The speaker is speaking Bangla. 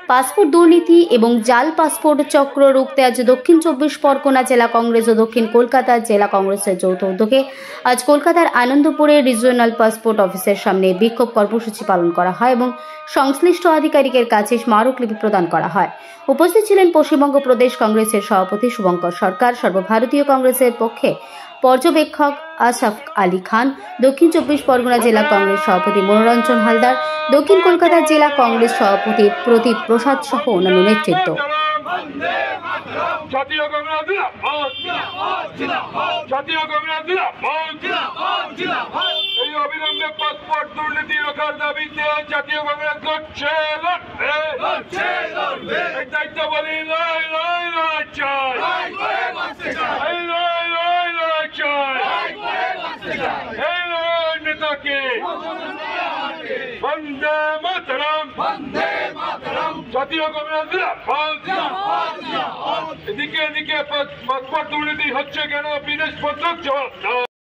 পাসপোর্ট দুর্নীতি এবং জাল পাসপোর্ট চক্র রুখতে আজ দক্ষিণ 24 পরগনা জেলা কংগ্রেস ও দক্ষিণ কলকাতা জেলা কংগ্রেসের যৌথ উদ্যোগে আজ কলকাতার আনন্দপুরে রিজিওনাল পাসপোর্ট অফিসের সামনে বিক্ষোভ কর্মসূচি পালন করা হয় এবং সংশ্লিষ্ট আধিকারিকের কাছে স্মারকলিপি প্রদান করা হয়। উপস্থিত ছিলেন পশ্চিমবঙ্গ প্রদেশ কংগ্রেসের সভাপতি শুভঙ্কর সরকার, সর্বভারতীয় কংগ্রেসের পক্ষে পর্যবেক্ষক আশরাফ আলী খান, দক্ষিণ 24 পরগনা জেলা কংগ্রেস সভাপতি মনোরঞ্জন হালদার, দক্ষিণ কলকাতা জেলা কংগ্রেস সভাপতি প্রদীপ প্রসাদ সহ অন্যান্য নেতৃত্ব। এই অবিলম্বে পাসপোর্ট দুর্নীতি রোখার দাবিতে জাতীয় কংগ্রেস লড়ছে। দায়িত্ব বলি নেতাকে বন্দে মাতরম, জাতীয় কংগ্রেস। এদিকে পাসপোর্ট দুর্নীতি হচ্ছে কেন? বিদেশ পত্র